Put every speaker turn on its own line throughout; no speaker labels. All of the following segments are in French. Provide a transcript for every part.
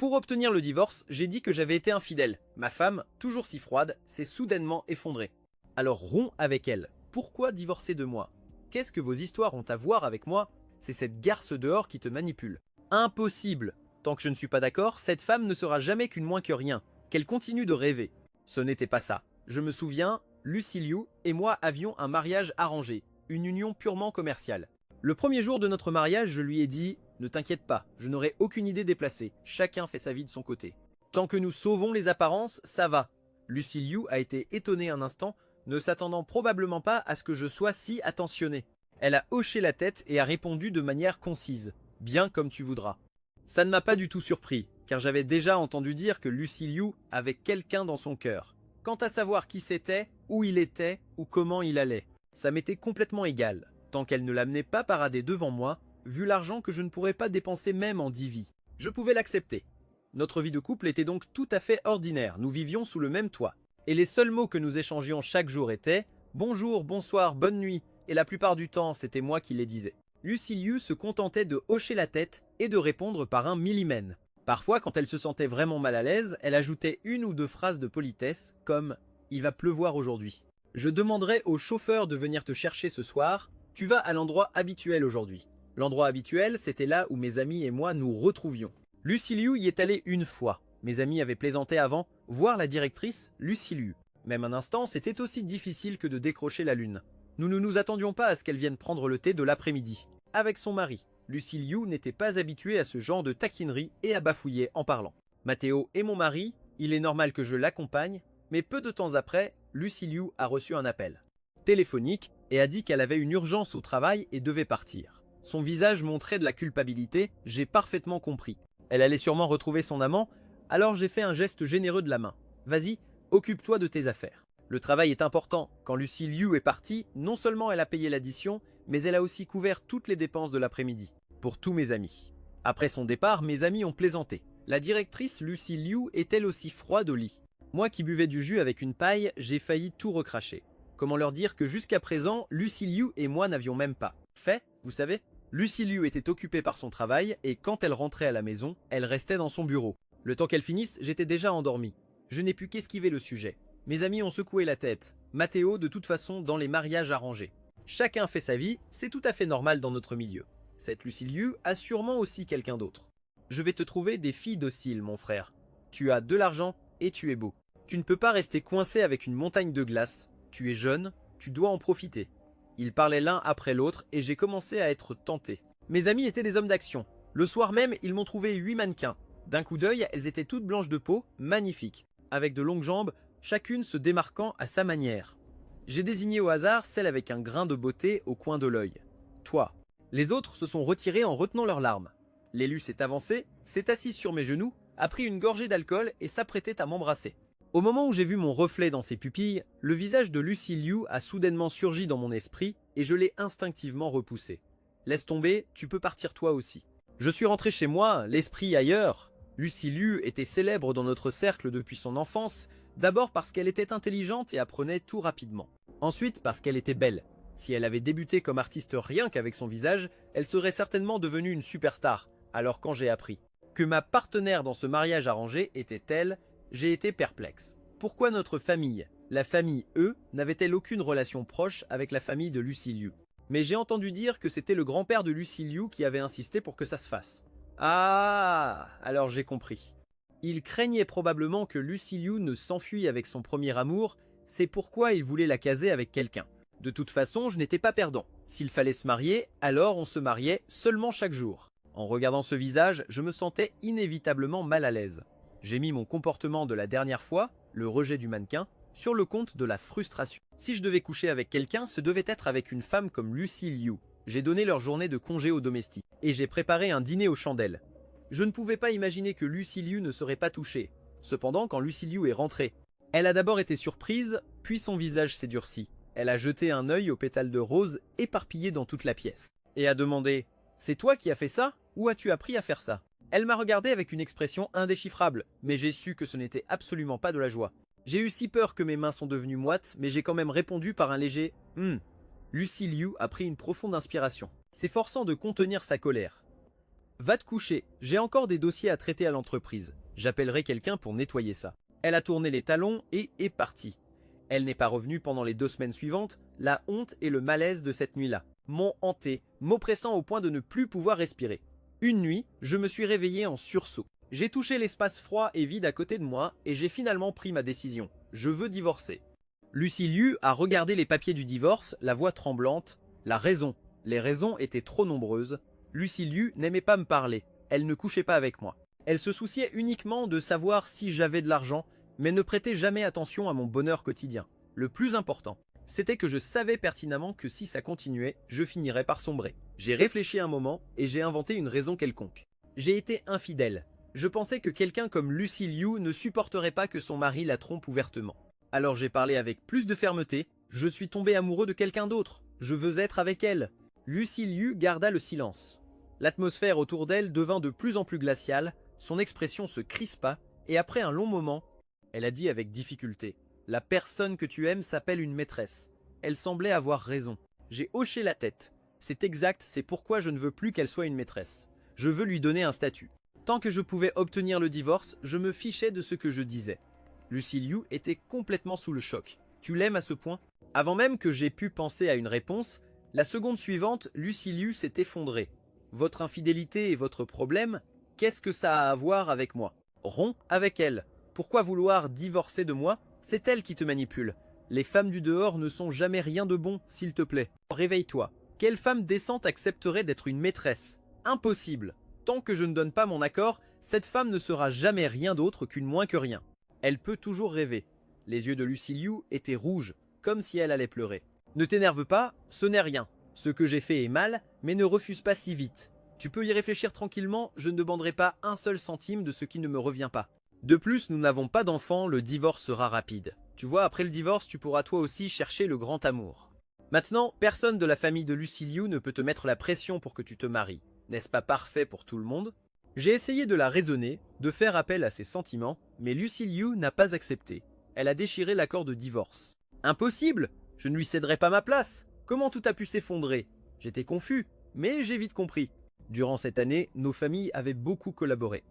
Pour obtenir le divorce, j'ai dit que j'avais été infidèle. Ma femme, toujours si froide, s'est soudainement effondrée. Alors romps avec elle. Pourquoi divorcer de moi? Qu'est-ce que vos histoires ont à voir avec moi? C'est cette garce dehors qui te manipule. Impossible! Tant que je ne suis pas d'accord, cette femme ne sera jamais qu'une moins que rien. Qu'elle continue de rêver. Ce n'était pas ça. Je me souviens, Lucy Liu et moi avions un mariage arrangé. Une union purement commerciale. Le premier jour de notre mariage, je lui ai dit « Ne t'inquiète pas, je n'aurai aucune idée déplacée. Chacun fait sa vie de son côté. Tant que nous sauvons les apparences, ça va. » Lucy Liu a été étonnée un instant, ne s'attendant probablement pas à ce que je sois si attentionné. Elle a hoché la tête et a répondu de manière concise. « Bien comme tu voudras. » Ça ne m'a pas du tout surpris, car j'avais déjà entendu dire que Lucy Liu avait quelqu'un dans son cœur. Quant à savoir qui c'était, où il était, ou comment il allait, ça m'était complètement égal, tant qu'elle ne l'amenait pas parader devant moi, vu l'argent que je ne pourrais pas dépenser même en 10 vies. Je pouvais l'accepter. Notre vie de couple était donc tout à fait ordinaire, nous vivions sous le même toit. Et les seuls mots que nous échangions chaque jour étaient « bonjour, bonsoir, bonne nuit », et la plupart du temps, c'était moi qui les disais. Lucy Liu se contentait de hocher la tête et de répondre par un millimène. Parfois, quand elle se sentait vraiment mal à l'aise, elle ajoutait une ou deux phrases de politesse, comme « il va pleuvoir aujourd'hui ». Je demanderai au chauffeur de venir te chercher ce soir, tu vas à l'endroit habituel aujourd'hui. L'endroit habituel, c'était là où mes amis et moi nous retrouvions. Lucy Liu y est allée une fois. Mes amis avaient plaisanté avant, voir la directrice, Lucy Liu. Même un instant, c'était aussi difficile que de décrocher la lune. Nous ne nous attendions pas à ce qu'elle vienne prendre le thé de l'après-midi. Avec son mari, Lucy Liu n'était pas habituée à ce genre de taquinerie et à bafouiller en parlant. Mathéo est mon mari, il est normal que je l'accompagne, mais peu de temps après, Lucy Liu a reçu un appel téléphonique et a dit qu'elle avait une urgence au travail et devait partir. Son visage montrait de la culpabilité, j'ai parfaitement compris. Elle allait sûrement retrouver son amant, alors j'ai fait un geste généreux de la main. Vas-y, occupe-toi de tes affaires. Le travail est important. Quand Lucy Liu est partie, non seulement elle a payé l'addition, mais elle a aussi couvert toutes les dépenses de l'après-midi, pour tous mes amis. Après son départ, mes amis ont plaisanté. La directrice Lucy Liu est elle aussi froide au lit. Moi qui buvais du jus avec une paille, j'ai failli tout recracher. Comment leur dire que jusqu'à présent, Lucy Liu et moi n'avions même pas fait, vous savez? Lucy Liu était occupée par son travail et quand elle rentrait à la maison, elle restait dans son bureau. Le temps qu'elle finisse, j'étais déjà endormi. Je n'ai pu qu'esquiver le sujet. Mes amis ont secoué la tête. Mathéo, de toute façon, dans les mariages arrangés. Chacun fait sa vie, c'est tout à fait normal dans notre milieu. Cette Lucy Liu a sûrement aussi quelqu'un d'autre. Je vais te trouver des filles dociles, mon frère. Tu as de l'argent et tu es beau. Tu ne peux pas rester coincé avec une montagne de glace. Tu es jeune, tu dois en profiter. Ils parlaient l'un après l'autre et j'ai commencé à être tenté. Mes amis étaient des hommes d'action. Le soir même, ils m'ont trouvé 8 mannequins. D'un coup d'œil, elles étaient toutes blanches de peau, magnifiques, avec de longues jambes, chacune se démarquant à sa manière. J'ai désigné au hasard celle avec un grain de beauté au coin de l'œil. Toi. Les autres se sont retirés en retenant leurs larmes. L'élu s'est avancé, s'est assis sur mes genoux, a pris une gorgée d'alcool et s'apprêtait à m'embrasser. Au moment où j'ai vu mon reflet dans ses pupilles, le visage de Lucy Liu a soudainement surgi dans mon esprit et je l'ai instinctivement repoussé. Laisse tomber, tu peux partir toi aussi. Je suis rentré chez moi, l'esprit ailleurs. Lucy Liu était célèbre dans notre cercle depuis son enfance, d'abord parce qu'elle était intelligente et apprenait tout rapidement. Ensuite parce qu'elle était belle. Si elle avait débuté comme artiste rien qu'avec son visage, elle serait certainement devenue une superstar. Alors quand j'ai appris que ma partenaire dans ce mariage arrangé était elle, j'ai été perplexe. Pourquoi notre famille, la famille E, n'avait-elle aucune relation proche avec la famille de Lucy Liu? Mais j'ai entendu dire que c'était le grand-père de Lucy Liu qui avait insisté pour que ça se fasse. Ah, alors j'ai compris. Il craignait probablement que Lucy Liu ne s'enfuie avec son premier amour, c'est pourquoi il voulait la caser avec quelqu'un. De toute façon, je n'étais pas perdant. S'il fallait se marier, alors on se mariait seulement chaque jour. En regardant ce visage, je me sentais inévitablement mal à l'aise. J'ai mis mon comportement de la dernière fois, le rejet du mannequin, sur le compte de la frustration. Si je devais coucher avec quelqu'un, ce devait être avec une femme comme Lucy Liu. J'ai donné leur journée de congé aux domestiques. Et j'ai préparé un dîner aux chandelles. Je ne pouvais pas imaginer que Lucy Liu ne serait pas touchée. Cependant, quand Lucy Liu est rentrée, elle a d'abord été surprise, puis son visage s'est durci. Elle a jeté un œil aux pétales de rose éparpillés dans toute la pièce. Et a demandé « C'est toi qui as fait ça? Où as-tu appris à faire ça ?» Elle m'a regardé avec une expression indéchiffrable, mais j'ai su que ce n'était absolument pas de la joie. J'ai eu si peur que mes mains sont devenues moites, mais j'ai quand même répondu par un léger « Lucy Liu a pris une profonde inspiration, s'efforçant de contenir sa colère. Va te coucher, j'ai encore des dossiers à traiter à l'entreprise. J'appellerai quelqu'un pour nettoyer ça. Elle a tourné les talons et est partie. Elle n'est pas revenue pendant les 2 semaines suivantes, la honte et le malaise de cette nuit-là m'ont hanté, m'oppressant au point de ne plus pouvoir respirer. Une nuit, je me suis réveillé en sursaut. J'ai touché l'espace froid et vide à côté de moi et j'ai finalement pris ma décision. Je veux divorcer. Lucy Liu a regardé les papiers du divorce, la voix tremblante. La raison. Les raisons étaient trop nombreuses. Lucy Liu n'aimait pas me parler. Elle ne couchait pas avec moi. Elle se souciait uniquement de savoir si j'avais de l'argent, mais ne prêtait jamais attention à mon bonheur quotidien. Le plus important, c'était que je savais pertinemment que si ça continuait, je finirais par sombrer. J'ai réfléchi un moment et j'ai inventé une raison quelconque. J'ai été infidèle. Je pensais que quelqu'un comme Lucy Liu ne supporterait pas que son mari la trompe ouvertement. Alors j'ai parlé avec plus de fermeté. Je suis tombé amoureux de quelqu'un d'autre. Je veux être avec elle. Lucy Liu garda le silence. L'atmosphère autour d'elle devint de plus en plus glaciale, son expression se crispa, et après un long moment, elle a dit avec difficulté « La personne que tu aimes s'appelle une maîtresse. » Elle semblait avoir raison. J'ai hoché la tête. C'est exact, c'est pourquoi je ne veux plus qu'elle soit une maîtresse. Je veux lui donner un statut. Tant que je pouvais obtenir le divorce, je me fichais de ce que je disais. Lucy Liu était complètement sous le choc. Tu l'aimes à ce point? Avant même que j'aie pu penser à une réponse, la seconde suivante, Lucy Liu s'est effondrée. Votre infidélité est votre problème, qu'est-ce que ça a à voir avec moi? Romps avec elle. Pourquoi vouloir divorcer de moi? C'est elle qui te manipule. Les femmes du dehors ne sont jamais rien de bon, s'il te plaît. Réveille-toi. Quelle femme décente accepterait d'être une maîtresse? Impossible. Tant que je ne donne pas mon accord, cette femme ne sera jamais rien d'autre qu'une moins que rien. Elle peut toujours rêver. Les yeux de Lucy Liu étaient rouges, comme si elle allait pleurer. Ne t'énerve pas, ce n'est rien. Ce que j'ai fait est mal, mais ne refuse pas si vite. Tu peux y réfléchir tranquillement, je ne demanderai pas un seul centime de ce qui ne me revient pas. De plus, nous n'avons pas d'enfants, le divorce sera rapide. Tu vois, après le divorce, tu pourras toi aussi chercher le grand amour. Maintenant, personne de la famille de Lucy Liu ne peut te mettre la pression pour que tu te maries. N'est-ce pas parfait pour tout le monde? J'ai essayé de la raisonner, de faire appel à ses sentiments, mais Lucy Liu n'a pas accepté. Elle a déchiré l'accord de divorce. Impossible! Je ne lui céderai pas ma place! Comment tout a pu s'effondrer? J'étais confus, mais j'ai vite compris. Durant cette année, nos familles avaient beaucoup collaboré.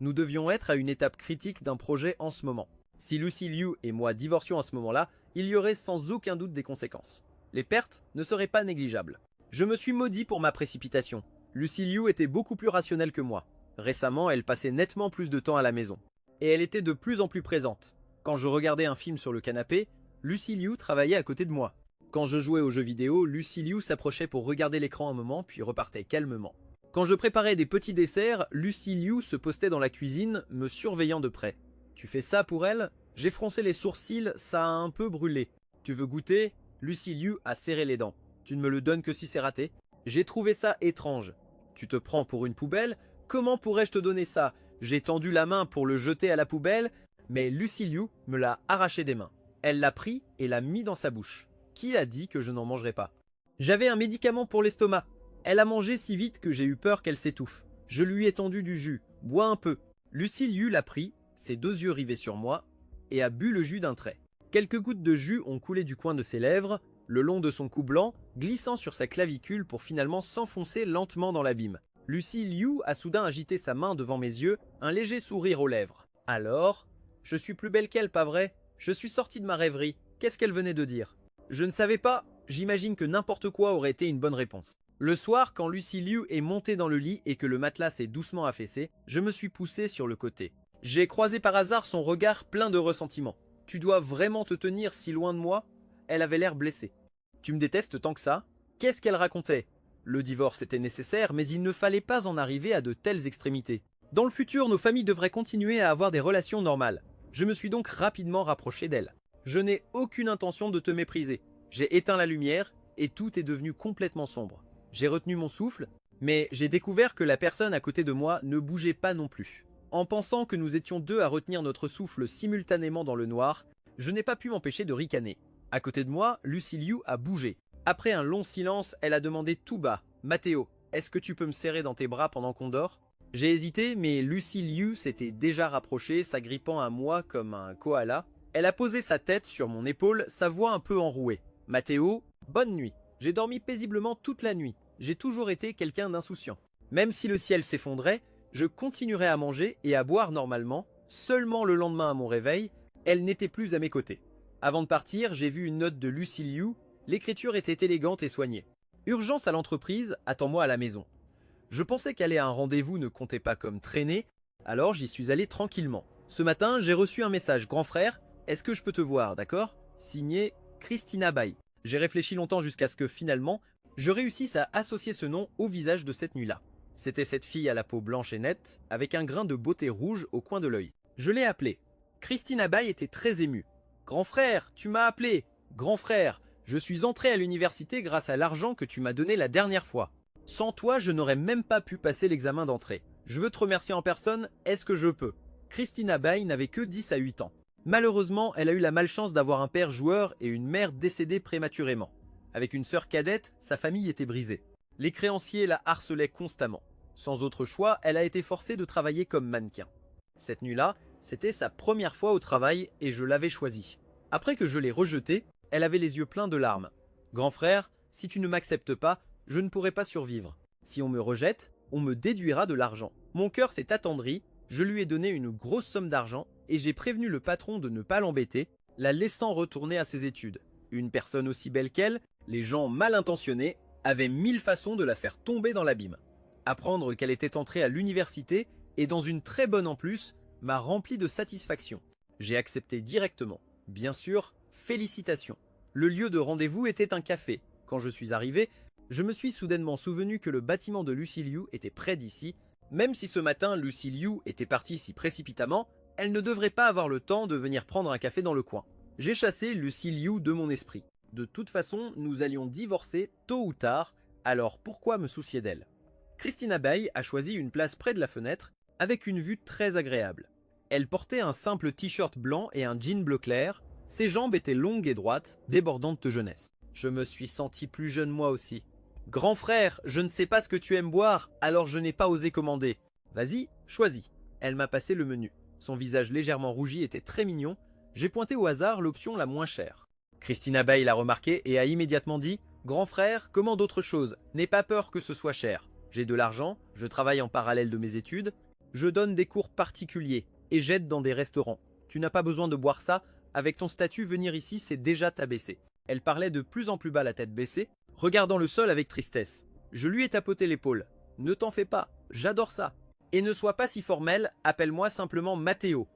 Nous devions être à une étape critique d'un projet en ce moment. Si Lucy Liu et moi divorcions à ce moment-là, il y aurait sans aucun doute des conséquences. Les pertes ne seraient pas négligeables. Je me suis maudit pour ma précipitation. Lucy Liu était beaucoup plus rationnelle que moi. Récemment, elle passait nettement plus de temps à la maison. Et elle était de plus en plus présente. Quand je regardais un film sur le canapé, Lucy Liu travaillait à côté de moi. Quand je jouais aux jeux vidéo, Lucy Liu s'approchait pour regarder l'écran un moment, puis repartait calmement. Quand je préparais des petits desserts, Lucy Liu se postait dans la cuisine, me surveillant de près. Tu fais ça pour elle? J'ai froncé les sourcils, ça a un peu brûlé. Tu veux goûter? Lucy Liu a serré les dents. Tu ne me le donnes que si c'est raté? J'ai trouvé ça étrange. Tu te prends pour une poubelle? Comment pourrais-je te donner ça? J'ai tendu la main pour le jeter à la poubelle, mais Lucy Liu me l'a arraché des mains. Elle l'a pris et l'a mis dans sa bouche. Qui a dit que je n'en mangerais pas? J'avais un médicament pour l'estomac. Elle a mangé si vite que j'ai eu peur qu'elle s'étouffe. Je lui ai tendu du jus. Bois un peu. Lucy Liu l'a pris, ses 2 yeux rivés sur moi, et a bu le jus d'un trait. Quelques gouttes de jus ont coulé du coin de ses lèvres, le long de son cou blanc, glissant sur sa clavicule pour finalement s'enfoncer lentement dans l'abîme. Lucy Liu a soudain agité sa main devant mes yeux, un léger sourire aux lèvres. Alors, je suis plus belle qu'elle, pas vrai? Je suis sorti de ma rêverie. Qu'est-ce qu'elle venait de dire? Je ne savais pas, j'imagine que n'importe quoi aurait été une bonne réponse. Le soir, quand Lucy Liu est montée dans le lit et que le matelas s'est doucement affaissé, je me suis poussé sur le côté. J'ai croisé par hasard son regard plein de ressentiment. Tu dois vraiment te tenir si loin de moi? Elle avait l'air blessée. Tu me détestes tant que ça? Qu'est-ce qu'elle racontait? Le divorce était nécessaire, mais il ne fallait pas en arriver à de telles extrémités. Dans le futur, nos familles devraient continuer à avoir des relations normales. Je me suis donc rapidement rapproché d'elle. Je n'ai aucune intention de te mépriser. J'ai éteint la lumière et tout est devenu complètement sombre. J'ai retenu mon souffle, mais j'ai découvert que la personne à côté de moi ne bougeait pas non plus. En pensant que nous étions 2 à retenir notre souffle simultanément dans le noir, je n'ai pas pu m'empêcher de ricaner. À côté de moi, Lucy Liu a bougé. Après un long silence, elle a demandé tout bas « Mathéo, est-ce que tu peux me serrer dans tes bras pendant qu'on dort ?» J'ai hésité, mais Lucy Liu s'était déjà rapprochée, s'agrippant à moi comme un koala. Elle a posé sa tête sur mon épaule, sa voix un peu enrouée. « Mathéo, bonne nuit. J'ai dormi paisiblement toute la nuit. J'ai toujours été quelqu'un d'insouciant. Même si le ciel s'effondrait, je continuerais à manger et à boire normalement. Seulement le lendemain à mon réveil, elle n'était plus à mes côtés. Avant de partir, j'ai vu une note de Lucy Liu. L'écriture était élégante et soignée. Urgence à l'entreprise, attends-moi à la maison. Je pensais qu'aller à un rendez-vous ne comptait pas comme traîner, alors j'y suis allé tranquillement. Ce matin, j'ai reçu un message. Grand frère, est-ce que je peux te voir, d'accord? Signé Christina Bai. J'ai réfléchi longtemps jusqu'à ce que finalement, je réussisse à associer ce nom au visage de cette nuit-là. C'était cette fille à la peau blanche et nette, avec un grain de beauté rouge au coin de l'œil. Je l'ai appelée. Christina Bai était très émue. Grand frère, tu m'as appelé. Grand frère, je suis entré à l'université grâce à l'argent que tu m'as donné la dernière fois. Sans toi, je n'aurais même pas pu passer l'examen d'entrée. Je veux te remercier en personne, est-ce que je peux? Christina Bai n'avait que 10 à 8 ans. Malheureusement, elle a eu la malchance d'avoir un père joueur et une mère décédée prématurément. Avec une sœur cadette, sa famille était brisée. Les créanciers la harcelaient constamment. Sans autre choix, elle a été forcée de travailler comme mannequin. Cette nuit-là, c'était sa première fois au travail et je l'avais choisie. Après que je l'ai rejetée, elle avait les yeux pleins de larmes. Grand frère, si tu ne m'acceptes pas, je ne pourrai pas survivre. Si on me rejette, on me déduira de l'argent. Mon cœur s'est attendri, je lui ai donné une grosse somme d'argent et j'ai prévenu le patron de ne pas l'embêter, la laissant retourner à ses études. Une personne aussi belle qu'elle, les gens mal intentionnés avaient 1000 façons de la faire tomber dans l'abîme. Apprendre qu'elle était entrée à l'université, et dans une très bonne en plus, m'a rempli de satisfaction. J'ai accepté directement. Bien sûr, félicitations. Le lieu de rendez-vous était un café. Quand je suis arrivé, je me suis soudainement souvenu que le bâtiment de Lucy Liu était près d'ici. Même si ce matin Lucy Liu était partie si précipitamment, elle ne devrait pas avoir le temps de venir prendre un café dans le coin. J'ai chassé Lucy Liu de mon esprit. De toute façon, nous allions divorcer tôt ou tard, alors pourquoi me soucier d'elle? Christina Bai a choisi une place près de la fenêtre, avec une vue très agréable. Elle portait un simple t-shirt blanc et un jean bleu clair, ses jambes étaient longues et droites, débordantes de jeunesse. Je me suis senti plus jeune moi aussi. Grand frère, je ne sais pas ce que tu aimes boire, alors je n'ai pas osé commander. Vas-y, choisis. Elle m'a passé le menu. Son visage légèrement rougi était très mignon. J'ai pointé au hasard l'option la moins chère. Christina Bai l'a remarqué et a immédiatement dit « Grand frère, commande autre chose. N'aie pas peur que ce soit cher. J'ai de l'argent, je travaille en parallèle de mes études, je donne des cours particuliers et j'aide dans des restaurants. Tu n'as pas besoin de boire ça, avec ton statut, venir ici, c'est déjà t'abaisser. » Elle parlait de plus en plus bas la tête baissée, regardant le sol avec tristesse. Je lui ai tapoté l'épaule. « Ne t'en fais pas, j'adore ça. Et ne sois pas si formel, appelle-moi simplement Matteo. »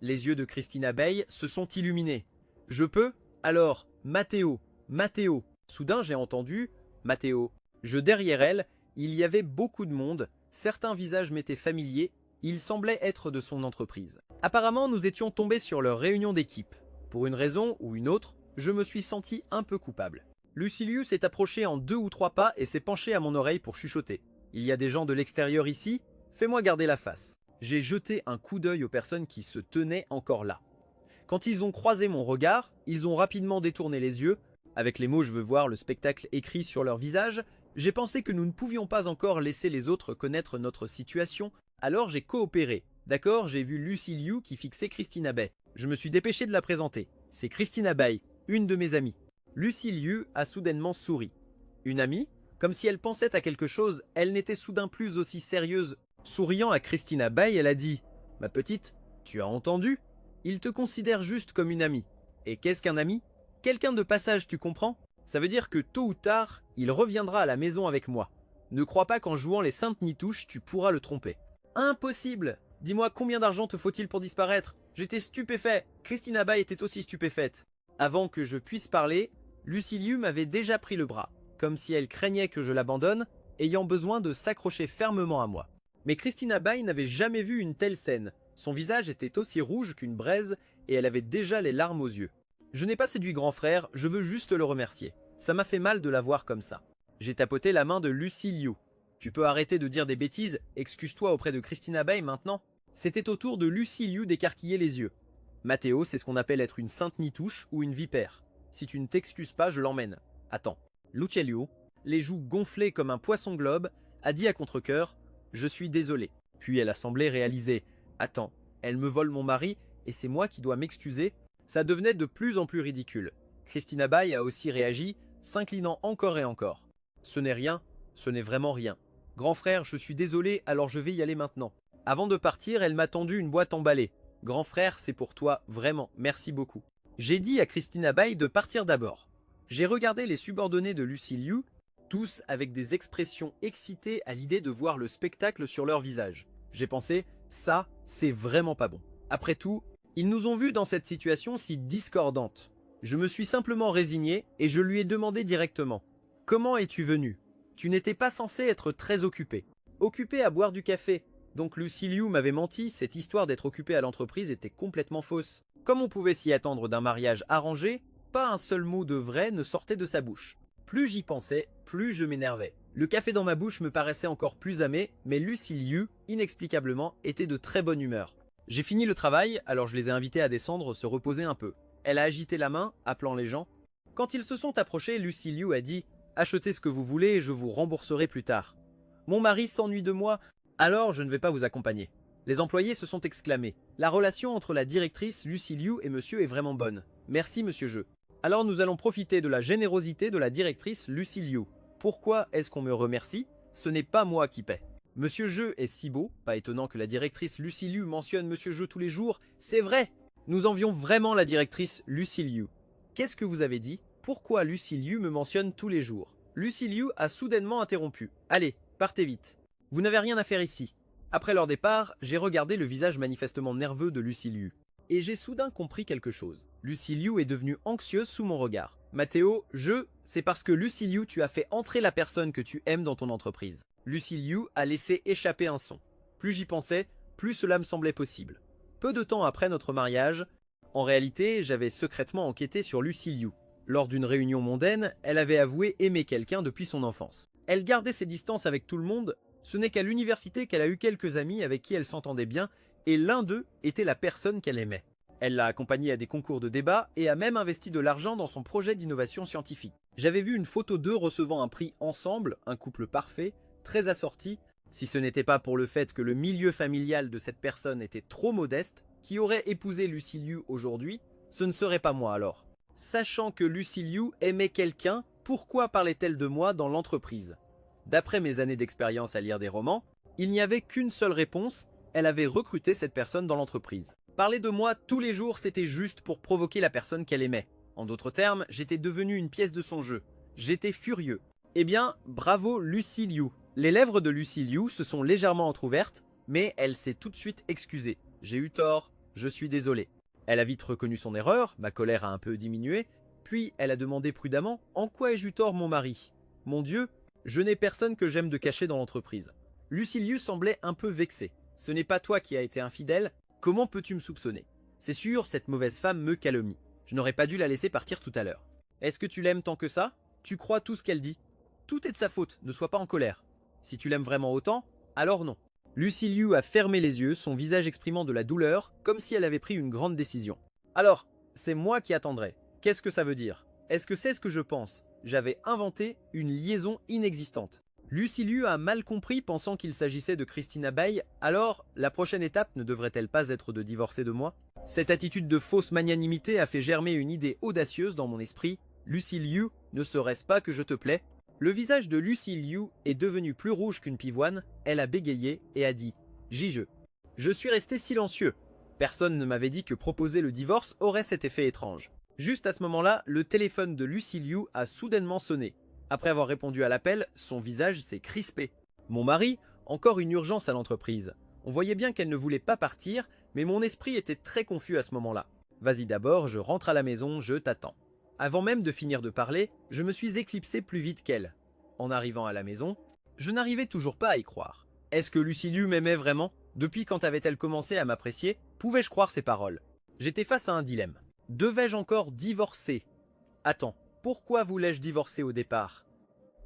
Les yeux de Christina Bai se sont illuminés. « Je peux? Alors, Matteo, Matteo. » Soudain, j'ai entendu « Matteo. » Derrière elle, il y avait beaucoup de monde, certains visages m'étaient familiers, ils semblaient être de son entreprise. Apparemment, nous étions tombés sur leur réunion d'équipe. Pour une raison ou une autre, je me suis senti un peu coupable. Lucy Liu s'est approchée en 2 ou 3 pas et s'est penchée à mon oreille pour chuchoter. « Il y a des gens de l'extérieur ici? Fais-moi garder la face. » J'ai jeté un coup d'œil aux personnes qui se tenaient encore là. Quand ils ont croisé mon regard, ils ont rapidement détourné les yeux. Avec les mots « je veux voir le spectacle » écrit sur leur visage, j'ai pensé que nous ne pouvions pas encore laisser les autres connaître notre situation, alors j'ai coopéré. D'accord, j'ai vu Lucy Liu qui fixait Christina Bai. Je me suis dépêché de la présenter. C'est Christina Bai, une de mes amies. Lucy Liu a soudainement souri. Une amie? Comme si elle pensait à quelque chose, elle n'était soudain plus aussi sérieuse. Souriant à Christina Bai, elle a dit « Ma petite, tu as entendu? Il te considère juste comme une amie. Et qu'est-ce qu'un ami? Quelqu'un de passage, tu comprends? Ça veut dire que tôt ou tard, il reviendra à la maison avec moi. Ne crois pas qu'en jouant les saintes nitouches, tu pourras le tromper. » Impossible! Dis-moi combien d'argent te faut-il pour disparaître? J'étais stupéfait. Christina Bai était aussi stupéfaite. Avant que je puisse parler, Lucy Liu m'avait déjà pris le bras, comme si elle craignait que je l'abandonne, ayant besoin de s'accrocher fermement à moi. Mais Christina Bai n'avait jamais vu une telle scène. Son visage était aussi rouge qu'une braise et elle avait déjà les larmes aux yeux. Je n'ai pas séduit grand frère, je veux juste le remercier. Ça m'a fait mal de la voir comme ça. J'ai tapoté la main de Lucy Liu. Tu peux arrêter de dire des bêtises, excuse-toi auprès de Christina Bai maintenant. C'était au tour de Lucy Liu d'écarquiller les yeux. Matteo, c'est ce qu'on appelle être une sainte nitouche ou une vipère. Si tu ne t'excuses pas, je l'emmène. Attends. Lucy Liu, les joues gonflées comme un poisson globe, a dit à contre-cœur « Je suis désolé ». Puis elle a semblé réaliser « Attends, elle me vole mon mari et c'est moi qui dois m'excuser ». Ça devenait de plus en plus ridicule. Christina Bai a aussi réagi, s'inclinant encore et encore. Ce n'est rien, ce n'est vraiment rien. Grand frère, je suis désolé, alors je vais y aller maintenant. Avant de partir, elle m'a tendu une boîte emballée. Grand frère, c'est pour toi, vraiment, merci beaucoup. J'ai dit à Christina Bay de partir d'abord. J'ai regardé les subordonnés de Lucy Liu, tous avec des expressions excitées à l'idée de voir le spectacle sur leur visage. J'ai pensé, ça, c'est vraiment pas bon. Après tout, ils nous ont vus dans cette situation si discordante. Je me suis simplement résigné et je lui ai demandé directement. Comment es-tu venu? Tu n'étais pas censé être très occupé. Occupé à boire du café. Donc Lucy Liu m'avait menti, cette histoire d'être occupé à l'entreprise était complètement fausse. Comme on pouvait s'y attendre d'un mariage arrangé, pas un seul mot de vrai ne sortait de sa bouche. Plus j'y pensais, plus je m'énervais. Le café dans ma bouche me paraissait encore plus amé, mais Lucy Liu, inexplicablement, était de très bonne humeur. J'ai fini le travail, alors je les ai invités à descendre se reposer un peu. Elle a agité la main, appelant les gens. Quand ils se sont approchés, Lucy Liu a dit « Achetez ce que vous voulez et je vous rembourserai plus tard. » Mon mari s'ennuie de moi, alors je ne vais pas vous accompagner. Les employés se sont exclamés. La relation entre la directrice Lucy Liu et monsieur est vraiment bonne. Merci monsieur Je. Alors nous allons profiter de la générosité de la directrice Lucy Liu. Pourquoi est-ce qu'on me remercie? Ce n'est pas moi qui paie. Monsieur Je est si beau, pas étonnant que la directrice Lucy Liu mentionne monsieur Je tous les jours. C'est vrai! Nous envions vraiment la directrice Lucy Liu. Qu'est-ce que vous avez dit? Pourquoi Lucy Liu me mentionne tous les jours? Lucy Liu a soudainement interrompu. Allez, partez vite. Vous n'avez rien à faire ici. Après leur départ, j'ai regardé le visage manifestement nerveux de Lucy Liu. Et j'ai soudain compris quelque chose. Lucy Liu est devenue anxieuse sous mon regard. Mathéo, c'est parce que Lucy Liu, tu as fait entrer la personne que tu aimes dans ton entreprise. Lucy Liu a laissé échapper un son. Plus j'y pensais, plus cela me semblait possible. Peu de temps après notre mariage, en réalité, j'avais secrètement enquêté sur Lucy Liu. Lors d'une réunion mondaine, elle avait avoué aimer quelqu'un depuis son enfance. Elle gardait ses distances avec tout le monde, ce n'est qu'à l'université qu'elle a eu quelques amis avec qui elle s'entendait bien, et l'un d'eux était la personne qu'elle aimait. Elle l'a accompagnée à des concours de débat et a même investi de l'argent dans son projet d'innovation scientifique. J'avais vu une photo d'eux recevant un prix ensemble, un couple parfait, très assorti. Si ce n'était pas pour le fait que le milieu familial de cette personne était trop modeste, qui aurait épousé Lucy Liu aujourd'hui, ce ne serait pas moi alors. Sachant que Lucy Liu aimait quelqu'un, pourquoi parlait-elle de moi dans l'entreprise? D'après mes années d'expérience à lire des romans, il n'y avait qu'une seule réponse, elle avait recruté cette personne dans l'entreprise. Parler de moi tous les jours, c'était juste pour provoquer la personne qu'elle aimait. En d'autres termes, j'étais devenu une pièce de son jeu. J'étais furieux. Eh bien, bravo Lucy Liu. Les lèvres de Lucy Liu se sont légèrement entr'ouvertes, mais elle s'est tout de suite excusée. J'ai eu tort, je suis désolé. Elle a vite reconnu son erreur, ma colère a un peu diminué, puis elle a demandé prudemment « En quoi ai-je eu tort mon mari ?» Mon Dieu, je n'ai personne que j'aime de cacher dans l'entreprise. Lucy Liu semblait un peu vexée. Ce n'est pas toi qui as été infidèle, comment peux-tu me soupçonner? C'est sûr, cette mauvaise femme me calomnie. Je n'aurais pas dû la laisser partir tout à l'heure. Est-ce que tu l'aimes tant que ça? Tu crois tout ce qu'elle dit? Tout est de sa faute, ne sois pas en colère. Si tu l'aimes vraiment autant, alors non. Lucy Liu a fermé les yeux, son visage exprimant de la douleur, comme si elle avait pris une grande décision. Alors, c'est moi qui attendrai. Qu'est-ce que ça veut dire? Est-ce que c'est ce que je pense? J'avais inventé une liaison inexistante. Lucy Liu a mal compris pensant qu'il s'agissait de Christina Bay, alors la prochaine étape ne devrait-elle pas être de divorcer de moi? Cette attitude de fausse magnanimité a fait germer une idée audacieuse dans mon esprit. Lucy Liu, ne serait-ce pas que je te plais? Le visage de Lucy Liu est devenu plus rouge qu'une pivoine, elle a bégayé et a dit « J-je ». Je suis resté silencieux. Personne ne m'avait dit que proposer le divorce aurait cet effet étrange. Juste à ce moment-là, le téléphone de Lucy Liu a soudainement sonné. Après avoir répondu à l'appel, son visage s'est crispé. Mon mari, encore une urgence à l'entreprise. On voyait bien qu'elle ne voulait pas partir, mais mon esprit était très confus à ce moment-là. Vas-y d'abord, je rentre à la maison, je t'attends. Avant même de finir de parler, je me suis éclipsé plus vite qu'elle. En arrivant à la maison, je n'arrivais toujours pas à y croire. Est-ce que Lucy Liu m'aimait vraiment? Depuis quand avait-elle commencé à m'apprécier? Pouvais-je croire ses paroles? J'étais face à un dilemme. Devais-je encore divorcer? Attends, pourquoi voulais-je divorcer au départ?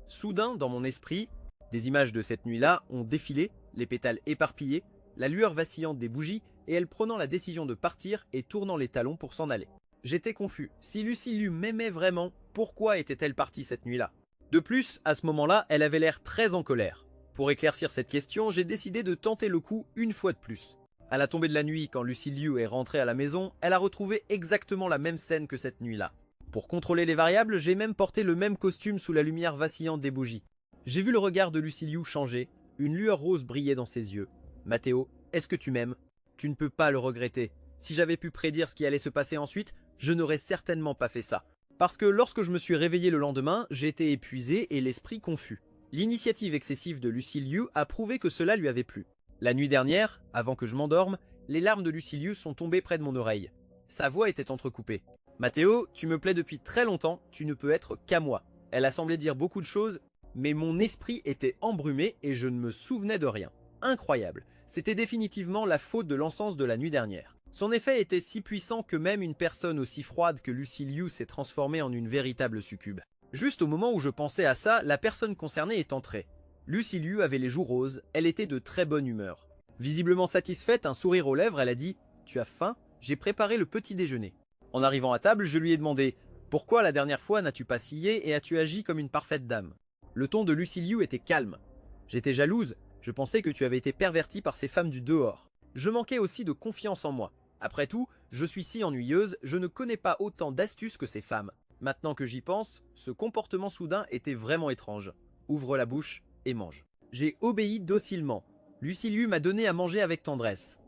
Soudain, dans mon esprit, des images de cette nuit-là ont défilé, les pétales éparpillés, la lueur vacillante des bougies et elle prenant la décision de partir et tournant les talons pour s'en aller. J'étais confus. Si Lucy Liu m'aimait vraiment, pourquoi était-elle partie cette nuit-là? De plus, à ce moment-là, elle avait l'air très en colère. Pour éclaircir cette question, j'ai décidé de tenter le coup une fois de plus. À la tombée de la nuit, quand Lucy Liu est rentrée à la maison, elle a retrouvé exactement la même scène que cette nuit-là. Pour contrôler les variables, j'ai même porté le même costume sous la lumière vacillante des bougies. J'ai vu le regard de Lucy Liu changer, une lueur rose brillait dans ses yeux. Mathéo, est-ce que tu m'aimes? Tu ne peux pas le regretter. Si j'avais pu prédire ce qui allait se passer ensuite, je n'aurais certainement pas fait ça. Parce que lorsque je me suis réveillé le lendemain, j'étais épuisé et l'esprit confus. L'initiative excessive de Lucy Liu a prouvé que cela lui avait plu. La nuit dernière, avant que je m'endorme, les larmes de Lucy Liu sont tombées près de mon oreille. Sa voix était entrecoupée. « Mathéo, tu me plais depuis très longtemps, tu ne peux être qu'à moi. » Elle a semblé dire beaucoup de choses, mais mon esprit était embrumé et je ne me souvenais de rien. Incroyable, c'était définitivement la faute de l'encens de la nuit dernière. Son effet était si puissant que même une personne aussi froide que Lucy Liu s'est transformée en une véritable succube. Juste au moment où je pensais à ça, la personne concernée est entrée. Lucy Liu avait les joues roses, elle était de très bonne humeur. Visiblement satisfaite, un sourire aux lèvres, elle a dit « Tu as faim? J'ai préparé le petit déjeuner. » En arrivant à table, je lui ai demandé « Pourquoi la dernière fois n'as-tu pas scié et as-tu agi comme une parfaite dame ?» Le ton de Lucy Liu était calme. « J'étais jalouse, je pensais que tu avais été pervertie par ces femmes du dehors. Je manquais aussi de confiance en moi. Après tout, je suis si ennuyeuse, je ne connais pas autant d'astuces que ces femmes. Maintenant que j'y pense, ce comportement soudain était vraiment étrange. Ouvre la bouche et mange. » J'ai obéi docilement. Lucy Liu m'a donné à manger avec tendresse.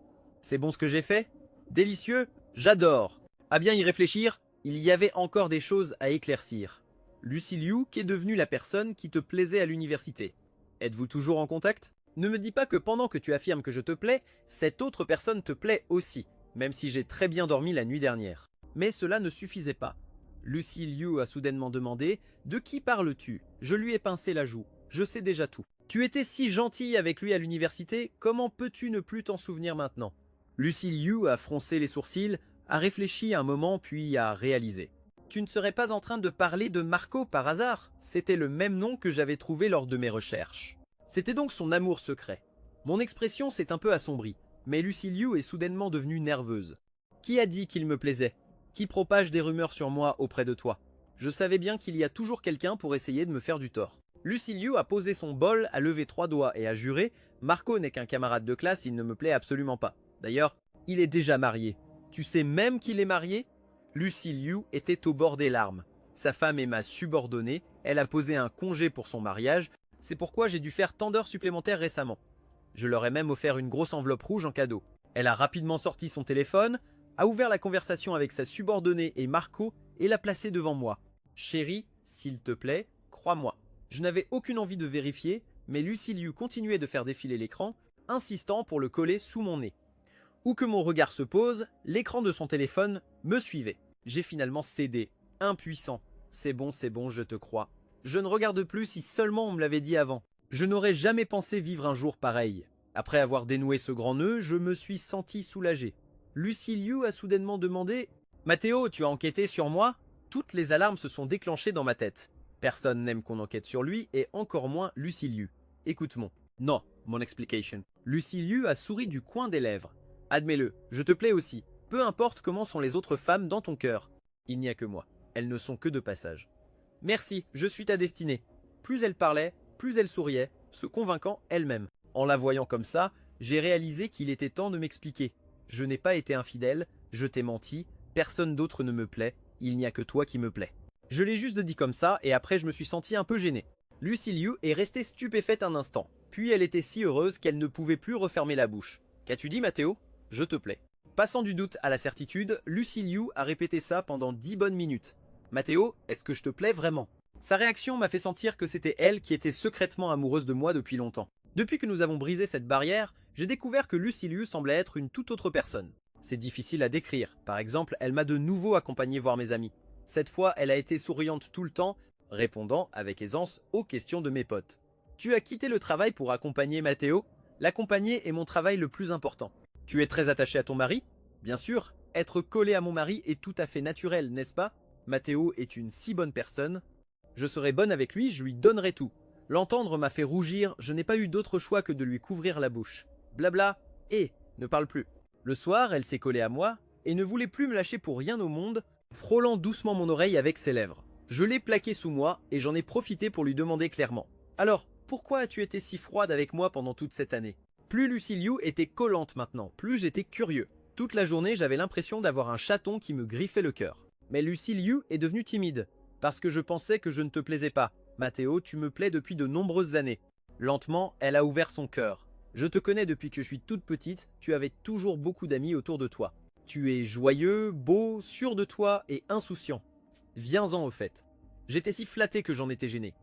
C'est bon ce que j'ai fait? Délicieux? J'adore. À bien y réfléchir, il y avait encore des choses à éclaircir. Lucy Liu, qu'est devenue la personne qui te plaisait à l'université? Êtes-vous toujours en contact? Ne me dis pas que pendant que tu affirmes que je te plais, cette autre personne te plaît aussi, même si j'ai très bien dormi la nuit dernière. Mais cela ne suffisait pas. Lucy Liu a soudainement demandé « De qui parles-tu » Je lui ai pincé la joue. Je sais déjà tout. Tu étais si gentille avec lui à l'université, comment peux-tu ne plus t'en souvenir maintenant? Lucy Liu a froncé les sourcils, a réfléchi un moment puis a réalisé. Tu ne serais pas en train de parler de Marco par hasard? C'était le même nom que j'avais trouvé lors de mes recherches. C'était donc son amour secret. Mon expression s'est un peu assombrie, mais Lucy Liu est soudainement devenue nerveuse. Qui a dit qu'il me plaisait? Qui propage des rumeurs sur moi auprès de toi? Je savais bien qu'il y a toujours quelqu'un pour essayer de me faire du tort. Lucy Liu a posé son bol, a levé 3 doigts et a juré « Marco n'est qu'un camarade de classe, il ne me plaît absolument pas. D'ailleurs, il est déjà marié. Tu sais même qu'il est marié ?» Lucy Liu était au bord des larmes. Sa femme est ma subordonnée, elle a posé un congé pour son mariage, c'est pourquoi j'ai dû faire tant d'heures supplémentaires récemment. Je leur ai même offert une grosse enveloppe rouge en cadeau. Elle a rapidement sorti son téléphone, a ouvert la conversation avec sa subordonnée et Marco et l'a placé devant moi. « Chérie, s'il te plaît, crois-moi. » Je n'avais aucune envie de vérifier, mais Lucy Liu continuait de faire défiler l'écran, insistant pour le coller sous mon nez. Où que mon regard se pose, l'écran de son téléphone me suivait. J'ai finalement cédé, impuissant. C'est bon, je te crois. Je ne regarde plus si seulement on me l'avait dit avant. Je n'aurais jamais pensé vivre un jour pareil. Après avoir dénoué ce grand nœud, je me suis senti soulagé. Lucy Liu a soudainement demandé « Mathéo, tu as enquêté sur moi ?» Toutes les alarmes se sont déclenchées dans ma tête. Personne n'aime qu'on enquête sur lui, et encore moins Lucy Liu. Écoute mon explication. Lucy Liu a souri du coin des lèvres. Admets-le, je te plais aussi. Peu importe comment sont les autres femmes dans ton cœur. Il n'y a que moi. Elles ne sont que de passage. Merci, je suis ta destinée. Plus elle parlait, plus elle souriait, se convainquant elle-même. En la voyant comme ça, j'ai réalisé qu'il était temps de m'expliquer. Je n'ai pas été infidèle, je t'ai menti, personne d'autre ne me plaît, il n'y a que toi qui me plais. Je l'ai juste dit comme ça et après je me suis senti un peu gêné. Lucy Liu est restée stupéfaite un instant, puis elle était si heureuse qu'elle ne pouvait plus refermer la bouche. Qu'as-tu dit Mathéo? Je te plais. Passant du doute à la certitude, Lucy Liu a répété ça pendant 10 bonnes minutes. Mathéo, est-ce que je te plais vraiment? Sa réaction m'a fait sentir que c'était elle qui était secrètement amoureuse de moi depuis longtemps. Depuis que nous avons brisé cette barrière, j'ai découvert que Lucy Liu semblait être une toute autre personne. C'est difficile à décrire, par exemple, elle m'a de nouveau accompagné voir mes amis. Cette fois, elle a été souriante tout le temps, répondant avec aisance aux questions de mes potes. Tu as quitté le travail pour accompagner Mathéo? L'accompagner est mon travail le plus important. Tu es très attaché à ton mari? Bien sûr, être collé à mon mari est tout à fait naturel, n'est-ce pas? Mathéo est une si bonne personne. Je serai bonne avec lui, je lui donnerai tout. L'entendre m'a fait rougir, je n'ai pas eu d'autre choix que de lui couvrir la bouche. Blabla, ne parle plus. Le soir, elle s'est collée à moi et ne voulait plus me lâcher pour rien au monde, frôlant doucement mon oreille avec ses lèvres. Je l'ai plaquée sous moi et j'en ai profité pour lui demander clairement. Alors, pourquoi as-tu été si froide avec moi pendant toute cette année? Plus Lucy Liu était collante maintenant, plus j'étais curieux. Toute la journée, j'avais l'impression d'avoir un chaton qui me griffait le cœur. Mais Lucy Liu est devenue timide, parce que je pensais que je ne te plaisais pas. Mathéo, tu me plais depuis de nombreuses années. » Lentement, elle a ouvert son cœur. « Je te connais depuis que je suis toute petite, tu avais toujours beaucoup d'amis autour de toi. Tu es joyeux, beau, sûr de toi et insouciant. Viens-en au fait. » J'étais si flatté que j'en étais gêné.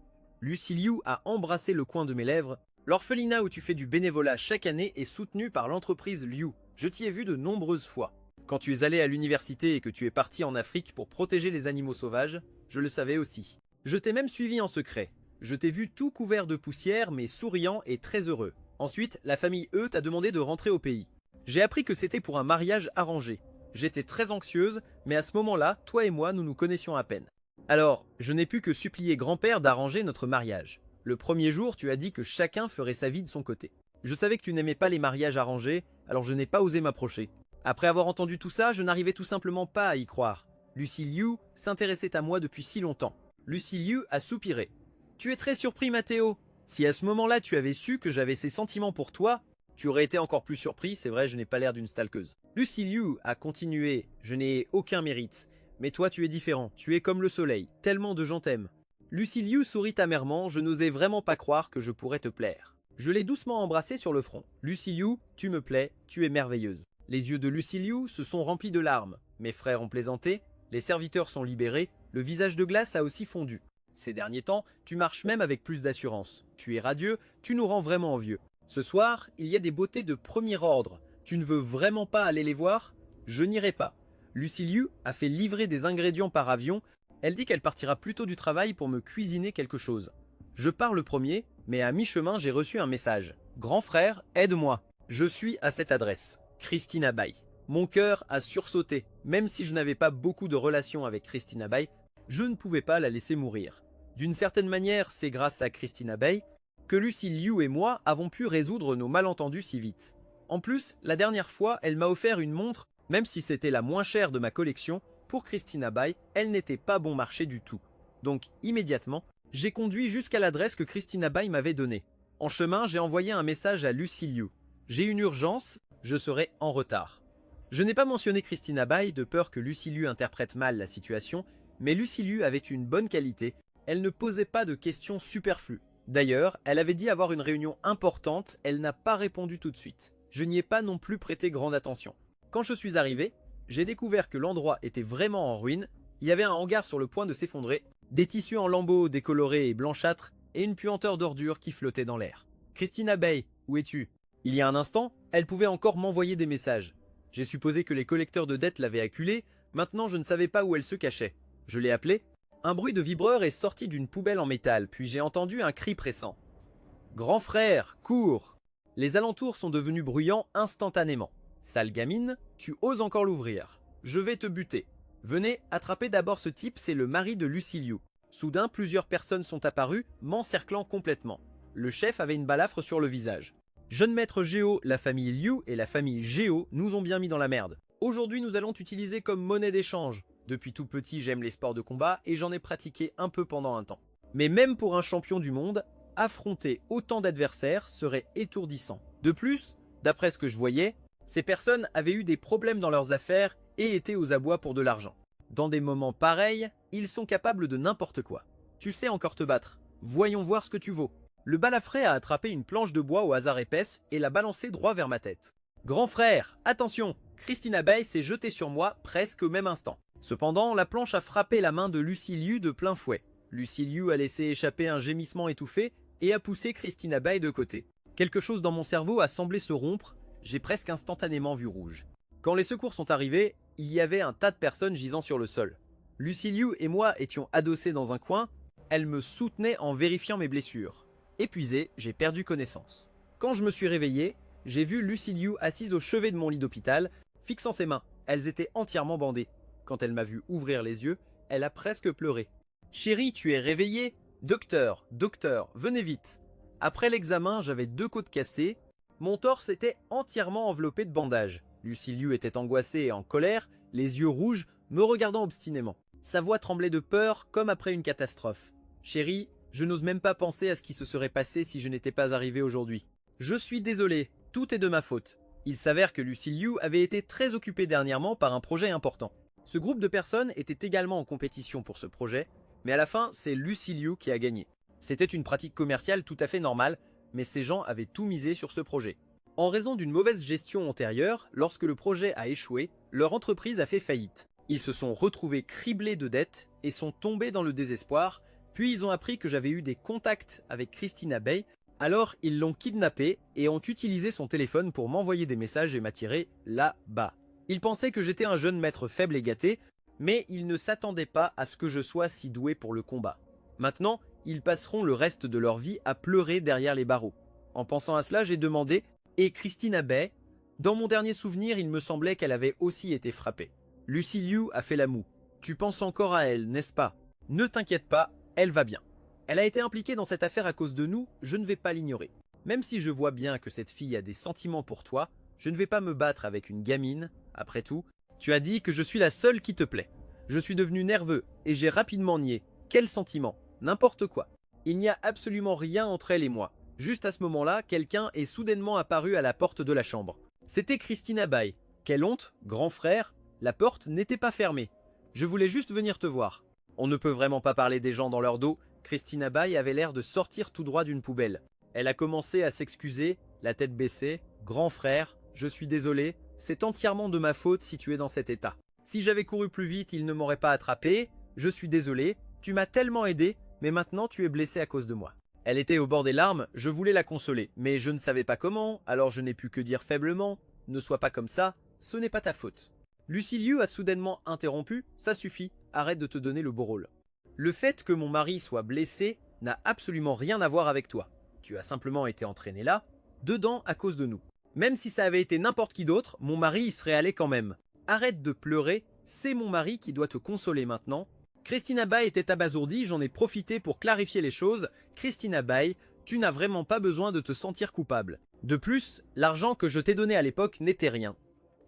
Lucy Liu a embrassé le coin de mes lèvres. « L'orphelinat où tu fais du bénévolat chaque année est soutenu par l'entreprise Liu. Je t'y ai vu de nombreuses fois. Quand tu es allé à l'université et que tu es parti en Afrique pour protéger les animaux sauvages, je le savais aussi. Je t'ai même suivi en secret. Je t'ai vu tout couvert de poussière mais souriant et très heureux. Ensuite, la famille E t'a demandé de rentrer au pays. J'ai appris que c'était pour un mariage arrangé. J'étais très anxieuse, mais à ce moment-là, toi et moi, nous nous connaissions à peine. Alors, je n'ai pu que supplier grand-père d'arranger notre mariage. Le premier jour, tu as dit que chacun ferait sa vie de son côté. Je savais que tu n'aimais pas les mariages arrangés, alors je n'ai pas osé m'approcher. Après avoir entendu tout ça, je n'arrivais tout simplement pas à y croire. Lucy Liu s'intéressait à moi depuis si longtemps. Lucy Liu a soupiré. « Tu es très surpris, Mathéo. Si à ce moment-là tu avais su que j'avais ces sentiments pour toi, tu aurais été encore plus surpris, c'est vrai, je n'ai pas l'air d'une stalkeuse. » Lucy Liu a continué. « Je n'ai aucun mérite. Mais toi tu es différent, tu es comme le soleil, tellement de gens t'aiment. » Lucy Liu sourit amèrement, je n'osais vraiment pas croire que je pourrais te plaire. Je l'ai doucement embrassée sur le front. « Lucy Liu, tu me plais, tu es merveilleuse. » Les yeux de Lucy Liu se sont remplis de larmes. Mes frères ont plaisanté, les serviteurs sont libérés, le visage de glace a aussi fondu. Ces derniers temps, tu marches même avec plus d'assurance. Tu es radieux, tu nous rends vraiment envieux. Ce soir, il y a des beautés de premier ordre. Tu ne veux vraiment pas aller les voir? Je n'irai pas. Lucy Liu a fait livrer des ingrédients par avion. Elle dit qu'elle partira plus tôt du travail pour me cuisiner quelque chose. Je pars le premier, mais à mi-chemin, j'ai reçu un message. « Grand frère, aide-moi. » Je suis à cette adresse. Christina Bai. Mon cœur a sursauté. Même si je n'avais pas beaucoup de relations avec Christina Bai, je ne pouvais pas la laisser mourir. D'une certaine manière, c'est grâce à Christina Bai que Lucy Liu et moi avons pu résoudre nos malentendus si vite. En plus, la dernière fois, elle m'a offert une montre, même si c'était la moins chère de ma collection, pour Christina Bai, elle n'était pas bon marché du tout. Donc, immédiatement, j'ai conduit jusqu'à l'adresse que Christina Bai m'avait donnée. En chemin, j'ai envoyé un message à Lucy Liu. J'ai une urgence, je serai en retard. Je n'ai pas mentionné Christina Bai de peur que Lucy Liu interprète mal la situation, mais Lucy Liu avait une bonne qualité, elle ne posait pas de questions superflues. D'ailleurs, elle avait dit avoir une réunion importante, elle n'a pas répondu tout de suite. Je n'y ai pas non plus prêté grande attention. Quand je suis arrivé, j'ai découvert que l'endroit était vraiment en ruine, il y avait un hangar sur le point de s'effondrer, des tissus en lambeaux décolorés et blanchâtres, et une puanteur d'ordures qui flottait dans l'air. « Christina Bai, où es-tu » Il y a un instant, elle pouvait encore m'envoyer des messages. J'ai supposé que les collecteurs de dettes l'avaient acculée, maintenant je ne savais pas où elle se cachait. Je l'ai appelée. Un bruit de vibreur est sorti d'une poubelle en métal, puis j'ai entendu un cri pressant. « Grand frère, cours !» Les alentours sont devenus bruyants instantanément. « Sale gamine, tu oses encore l'ouvrir. Je vais te buter. Venez, attrapez d'abord ce type, c'est le mari de Lucy Liu. » Soudain, plusieurs personnes sont apparues, m'encerclant complètement. Le chef avait une balafre sur le visage. Jeune maître Géo, la famille Liu et la famille Géo nous ont bien mis dans la merde. Aujourd'hui, nous allons t'utiliser comme monnaie d'échange. Depuis tout petit, j'aime les sports de combat et j'en ai pratiqué un peu pendant un temps. Mais même pour un champion du monde, affronter autant d'adversaires serait étourdissant. De plus, d'après ce que je voyais, ces personnes avaient eu des problèmes dans leurs affaires et étaient aux abois pour de l'argent. Dans des moments pareils, ils sont capables de n'importe quoi. Tu sais encore te battre. Voyons voir ce que tu vaux. Le balafré a attrapé une planche de bois au hasard épaisse et l'a balancée droit vers ma tête. Grand frère, attention! Christina Bai s'est jetée sur moi presque au même instant. Cependant, la planche a frappé la main de Lucy Liu de plein fouet. Lucy Liu a laissé échapper un gémissement étouffé et a poussé Christina Bai de côté. Quelque chose dans mon cerveau a semblé se rompre, j'ai presque instantanément vu rouge. Quand les secours sont arrivés, il y avait un tas de personnes gisant sur le sol. Lucy Liu et moi étions adossés dans un coin, elle me soutenait en vérifiant mes blessures. Épuisé, j'ai perdu connaissance. Quand je me suis réveillé, j'ai vu Lucy Liu assise au chevet de mon lit d'hôpital, fixant ses mains. Elles étaient entièrement bandées. Quand elle m'a vu ouvrir les yeux, elle a presque pleuré. « Chérie, tu es réveillée ? Docteur, docteur, venez vite !» Après l'examen, j'avais 2 côtes cassées. Mon torse était entièrement enveloppé de bandages. Lucy Liu était angoissée et en colère, les yeux rouges, me regardant obstinément. Sa voix tremblait de peur, comme après une catastrophe. « Chérie, je n'ose même pas penser à ce qui se serait passé si je n'étais pas arrivé aujourd'hui. Je suis désolé, tout est de ma faute. » Il s'avère que Lucy Liu avait été très occupée dernièrement par un projet important. Ce groupe de personnes était également en compétition pour ce projet, mais à la fin, c'est Lucy Liu qui a gagné. C'était une pratique commerciale tout à fait normale, mais ces gens avaient tout misé sur ce projet. En raison d'une mauvaise gestion antérieure, lorsque le projet a échoué, leur entreprise a fait faillite. Ils se sont retrouvés criblés de dettes et sont tombés dans le désespoir, puis ils ont appris que j'avais eu des contacts avec Christina Bay, alors ils l'ont kidnappée et ont utilisé son téléphone pour m'envoyer des messages et m'attirer là-bas. Ils pensaient que j'étais un jeune maître faible et gâté, mais ils ne s'attendaient pas à ce que je sois si doué pour le combat. Maintenant, ils passeront le reste de leur vie à pleurer derrière les barreaux. En pensant à cela, j'ai demandé « Et Christina Bay ?» Dans mon dernier souvenir, il me semblait qu'elle avait aussi été frappée. Lucy Liu a fait la moue. Tu penses encore à elle, n'est-ce pas? Ne t'inquiète pas, elle va bien. Elle a été impliquée dans cette affaire à cause de nous, je ne vais pas l'ignorer. Même si je vois bien que cette fille a des sentiments pour toi, je ne vais pas me battre avec une gamine. Après tout, tu as dit que je suis la seule qui te plaît. Je suis devenu nerveux et j'ai rapidement nié. Quel sentiment? N'importe quoi. Il n'y a absolument rien entre elle et moi. Juste à ce moment-là, quelqu'un est soudainement apparu à la porte de la chambre. C'était Christina Bay. Quelle honte, grand frère. La porte n'était pas fermée. Je voulais juste venir te voir. On ne peut vraiment pas parler des gens dans leur dos. Christina Bay avait l'air de sortir tout droit d'une poubelle. Elle a commencé à s'excuser, la tête baissée. Grand frère, je suis désolé, c'est entièrement de ma faute si tu es dans cet état. Si j'avais couru plus vite, il ne m'aurait pas attrapé. Je suis désolé, tu m'as tellement aidé, mais maintenant tu es blessé à cause de moi. Elle était au bord des larmes, je voulais la consoler, mais je ne savais pas comment, alors je n'ai pu que dire faiblement, ne sois pas comme ça, ce n'est pas ta faute. Lucy Liu a soudainement interrompu, ça suffit, arrête de te donner le beau rôle. Le fait que mon mari soit blessé n'a absolument rien à voir avec toi. Tu as simplement été entraîné là, dedans à cause de nous. Même si ça avait été n'importe qui d'autre, mon mari y serait allé quand même. Arrête de pleurer, c'est mon mari qui doit te consoler maintenant. Christina Bay était abasourdie, j'en ai profité pour clarifier les choses. Christina Bay, tu n'as vraiment pas besoin de te sentir coupable. De plus, l'argent que je t'ai donné à l'époque n'était rien.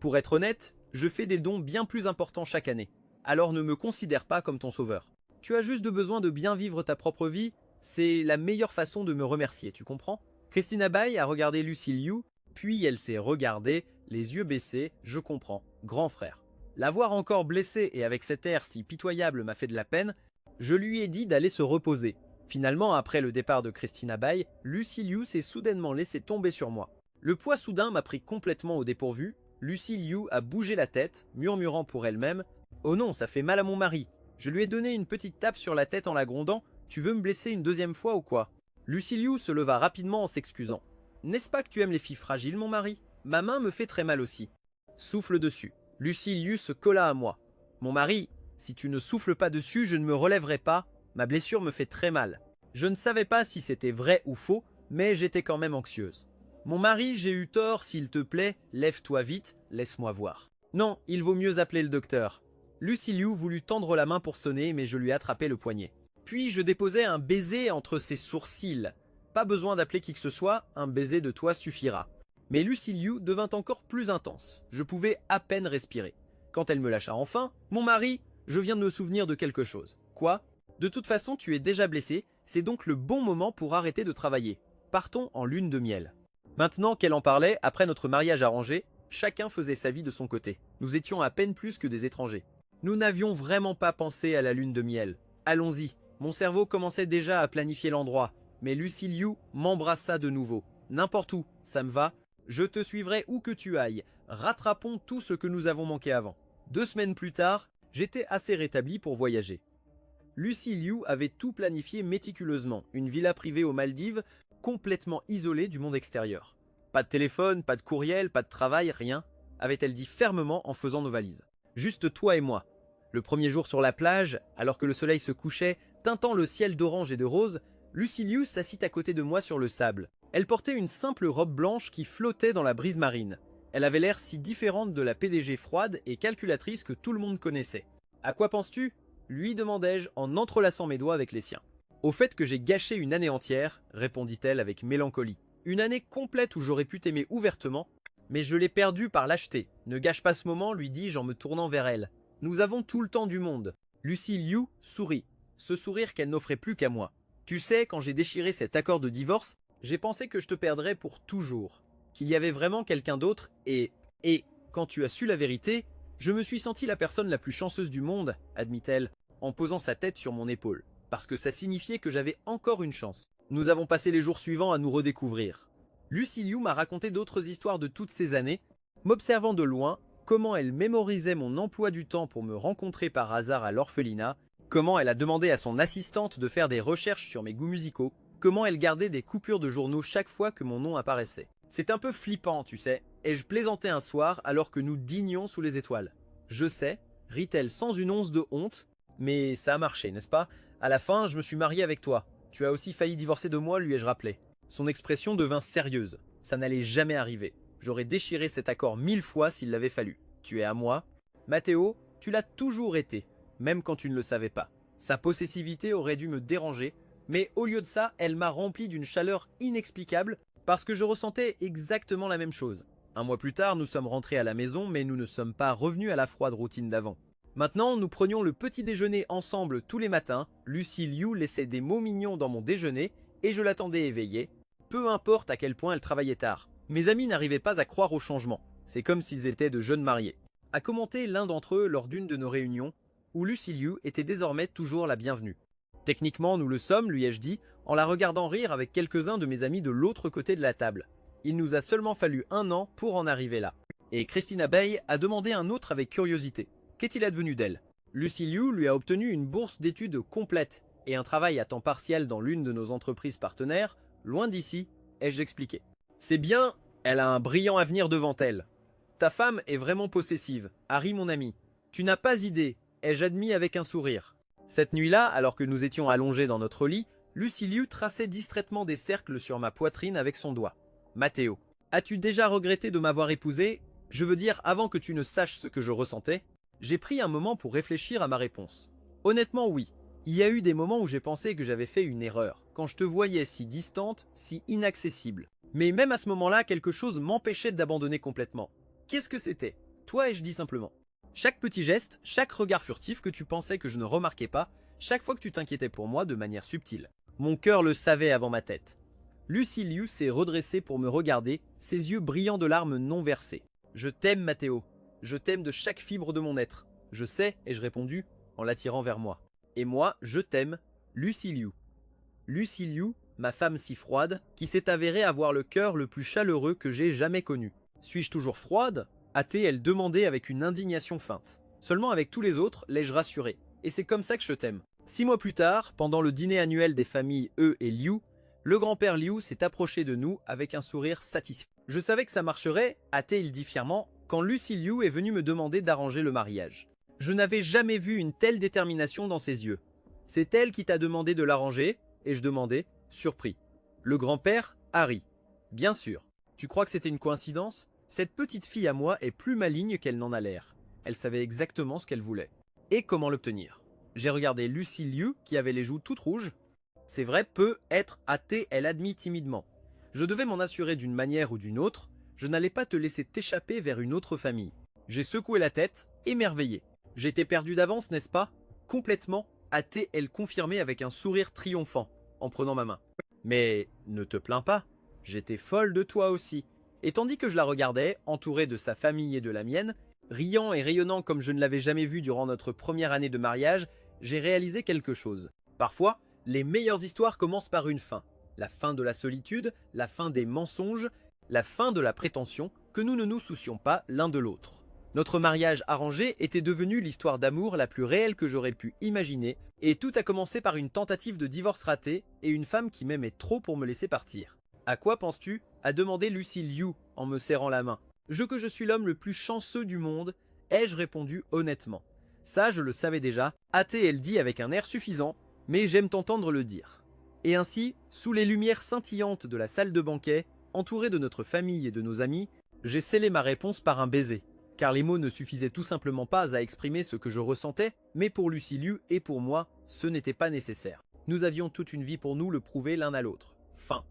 Pour être honnête, je fais des dons bien plus importants chaque année. Alors ne me considère pas comme ton sauveur. Tu as juste besoin de bien vivre ta propre vie, c'est la meilleure façon de me remercier, tu comprends? Christina Bay a regardé Lucy Liu, puis elle s'est regardée, les yeux baissés, je comprends, grand frère. La voir encore blessée et avec cet air si pitoyable m'a fait de la peine, je lui ai dit d'aller se reposer. Finalement, après le départ de Christina Bay, Lucy Liu s'est soudainement laissée tomber sur moi. Le poids soudain m'a pris complètement au dépourvu, Lucy Liu a bougé la tête, murmurant pour elle-même « Oh non, ça fait mal à mon mari !» Je lui ai donné une petite tape sur la tête en la grondant « Tu veux me blesser une deuxième fois ou quoi ?» Lucy Liu se leva rapidement en s'excusant. « N'est-ce pas que tu aimes les filles fragiles, mon mari? Ma main me fait très mal aussi. » Souffle dessus. Lucy Liu se colla à moi. « Mon mari, si tu ne souffles pas dessus, je ne me relèverai pas. Ma blessure me fait très mal. » Je ne savais pas si c'était vrai ou faux, mais j'étais quand même anxieuse. « Mon mari, j'ai eu tort, s'il te plaît, lève-toi vite, laisse-moi voir. » Non, il vaut mieux appeler le docteur. Lucy Liu voulut tendre la main pour sonner, mais je lui ai attrapé le poignet. Puis je déposai un baiser entre ses sourcils. Pas besoin d'appeler qui que ce soit, un baiser de toi suffira. Mais Lucy Liu devint encore plus intense. Je pouvais à peine respirer. Quand elle me lâcha enfin, « Mon mari, je viens de me souvenir de quelque chose. »« Quoi ? De toute façon, tu es déjà blessé, c'est donc le bon moment pour arrêter de travailler. Partons en lune de miel. » Maintenant qu'elle en parlait, après notre mariage arrangé, chacun faisait sa vie de son côté. Nous étions à peine plus que des étrangers. Nous n'avions vraiment pas pensé à la lune de miel. Allons-y. Mon cerveau commençait déjà à planifier l'endroit, mais Lucy Liu m'embrassa de nouveau. N'importe où, ça me va. Je te suivrai où que tu ailles. Rattrapons tout ce que nous avons manqué avant. 2 semaines plus tard, j'étais assez rétabli pour voyager. Lucy Liu avait tout planifié méticuleusement. Une villa privée aux Maldives, complètement isolée du monde extérieur. Pas de téléphone, pas de courriel, pas de travail, rien, avait-elle dit fermement en faisant nos valises. Juste toi et moi. Le premier jour sur la plage, alors que le soleil se couchait, teintant le ciel d'orange et de rose, Lucy Liu s'assit à côté de moi sur le sable. Elle portait une simple robe blanche qui flottait dans la brise marine. Elle avait l'air si différente de la PDG froide et calculatrice que tout le monde connaissait. « À quoi penses-tu » lui demandai-je en entrelaçant mes doigts avec les siens. « Au fait que j'ai gâché une année entière, répondit-elle avec mélancolie. Une année complète où j'aurais pu t'aimer ouvertement, mais je l'ai perdue par lâcheté. Ne gâche pas ce moment, lui dis-je en me tournant vers elle. Nous avons tout le temps du monde. Lucy Liu sourit, ce sourire qu'elle n'offrait plus qu'à moi. Tu sais, quand j'ai déchiré cet accord de divorce, j'ai pensé que je te perdrais pour toujours. Qu'il y avait vraiment quelqu'un d'autre et quand tu as su la vérité, je me suis sentie la personne la plus chanceuse du monde, admit-elle, en posant sa tête sur mon épaule. parce que ça signifiait que j'avais encore une chance. Nous avons passé les jours suivants à nous redécouvrir. Lucy Liu m'a raconté d'autres histoires de toutes ces années, m'observant de loin, comment elle mémorisait mon emploi du temps pour me rencontrer par hasard à l'orphelinat, comment elle a demandé à son assistante de faire des recherches sur mes goûts musicaux, comment elle gardait des coupures de journaux chaque fois que mon nom apparaissait. C'est un peu flippant, tu sais, et je plaisantais un soir alors que nous dînions sous les étoiles. Je sais, rit-elle sans une once de honte, mais ça a marché, n'est-ce pas? À la fin, je me suis marié avec toi. Tu as aussi failli divorcer de moi, lui ai-je rappelé. Son expression devint sérieuse. Ça n'allait jamais arriver. J'aurais déchiré cet accord 1000 fois s'il l'avait fallu. Tu es à moi. Matteo, tu l'as toujours été, même quand tu ne le savais pas. Sa possessivité aurait dû me déranger, mais au lieu de ça, elle m'a rempli d'une chaleur inexplicable parce que je ressentais exactement la même chose. Un mois plus tard, nous sommes rentrés à la maison, mais nous ne sommes pas revenus à la froide routine d'avant. Maintenant, nous prenions le petit déjeuner ensemble tous les matins, Lucy Liu laissait des mots mignons dans mon déjeuner et je l'attendais éveillée, peu importe à quel point elle travaillait tard. Mes amis n'arrivaient pas à croire au changement, c'est comme s'ils étaient de jeunes mariés. A commenté l'un d'entre eux lors d'une de nos réunions, où Lucy Liu était désormais toujours la bienvenue. Techniquement, nous le sommes, lui ai-je dit, en la regardant rire avec quelques-uns de mes amis de l'autre côté de la table. Il nous a seulement fallu 1 an pour en arriver là. Et Christina Bay a demandé un autre avec curiosité. Qu'est-il advenu d'elle? Lucy Liu lui a obtenu une bourse d'études complète et un travail à temps partiel dans l'une de nos entreprises partenaires, loin d'ici, ai-je expliqué. C'est bien, elle a un brillant avenir devant elle. Ta femme est vraiment possessive, Harry mon ami. Tu n'as pas idée, ai-je admis avec un sourire. Cette nuit-là, alors que nous étions allongés dans notre lit, Lucy Liu traçait distraitement des cercles sur ma poitrine avec son doigt. Matteo, as-tu déjà regretté de m'avoir épousé? Je veux dire, avant que tu ne saches ce que je ressentais. J'ai pris un moment pour réfléchir à ma réponse. Honnêtement, oui. Il y a eu des moments où j'ai pensé que j'avais fait une erreur, quand je te voyais si distante, si inaccessible. Mais même à ce moment-là, quelque chose m'empêchait d'abandonner complètement. Qu'est-ce que c'était? Toi, ai-je dit simplement. Chaque petit geste, chaque regard furtif que tu pensais que je ne remarquais pas, chaque fois que tu t'inquiétais pour moi de manière subtile. Mon cœur le savait avant ma tête. Lucy Liu s'est redressée pour me regarder, ses yeux brillants de larmes non versées. Je t'aime, Matteo. Je t'aime de chaque fibre de mon être. Je sais, ai-je répondu, en l'attirant vers moi. Et moi, je t'aime, Lucy Liu. Lucy Liu, ma femme si froide, qui s'est avérée avoir le cœur le plus chaleureux que j'ai jamais connu. Suis-je toujours froide? A-t-elle demandé avec une indignation feinte. Seulement avec tous les autres, l'ai-je rassuré. Et c'est comme ça que je t'aime. 6 mois plus tard, pendant le dîner annuel des familles E et Liu, le grand-père Liu s'est approché de nous avec un sourire satisfait. Je savais que ça marcherait, a-t-il dit fièrement, quand Lucy Liu est venue me demander d'arranger le mariage. Je n'avais jamais vu une telle détermination dans ses yeux. C'est elle qui t'a demandé de l'arranger, et je demandais, surpris. Le grand-père, Harry. Bien sûr. Tu crois que c'était une coïncidence? Cette petite fille à moi est plus maligne qu'elle n'en a l'air. Elle savait exactement ce qu'elle voulait. Et comment l'obtenir. J'ai regardé Lucy Liu, qui avait les joues toutes rouges. C'est vrai, peut être hâtée, elle admit timidement. Je devais m'en assurer d'une manière ou d'une autre. Je n'allais pas te laisser t'échapper vers une autre famille. J'ai secoué la tête, émerveillé. J'étais perdu d'avance, n'est-ce pas? Complètement, a-t-elle confirmé avec un sourire triomphant, en prenant ma main. Mais ne te plains pas, j'étais folle de toi aussi. Et tandis que je la regardais, entourée de sa famille et de la mienne, riant et rayonnant comme je ne l'avais jamais vue durant notre première année de mariage, j'ai réalisé quelque chose. Parfois, les meilleures histoires commencent par une fin. La fin de la solitude, la fin des mensonges, la fin de la prétention, que nous ne nous soucions pas l'un de l'autre. Notre mariage arrangé était devenu l'histoire d'amour la plus réelle que j'aurais pu imaginer, et tout a commencé par une tentative de divorce ratée et une femme qui m'aimait trop pour me laisser partir. À quoi penses-tu? A demandé Lucy Liu en me serrant la main. Que je suis l'homme le plus chanceux du monde, ai-je répondu honnêtement. Ça, je le savais déjà, a-t-elle dit avec un air suffisant, mais j'aime t'entendre le dire. Et ainsi, sous les lumières scintillantes de la salle de banquet, entouré de notre famille et de nos amis, j'ai scellé ma réponse par un baiser. Car les mots ne suffisaient tout simplement pas à exprimer ce que je ressentais, mais pour Lucy Liu et pour moi, ce n'était pas nécessaire. Nous avions toute une vie pour nous le prouver l'un à l'autre. Fin.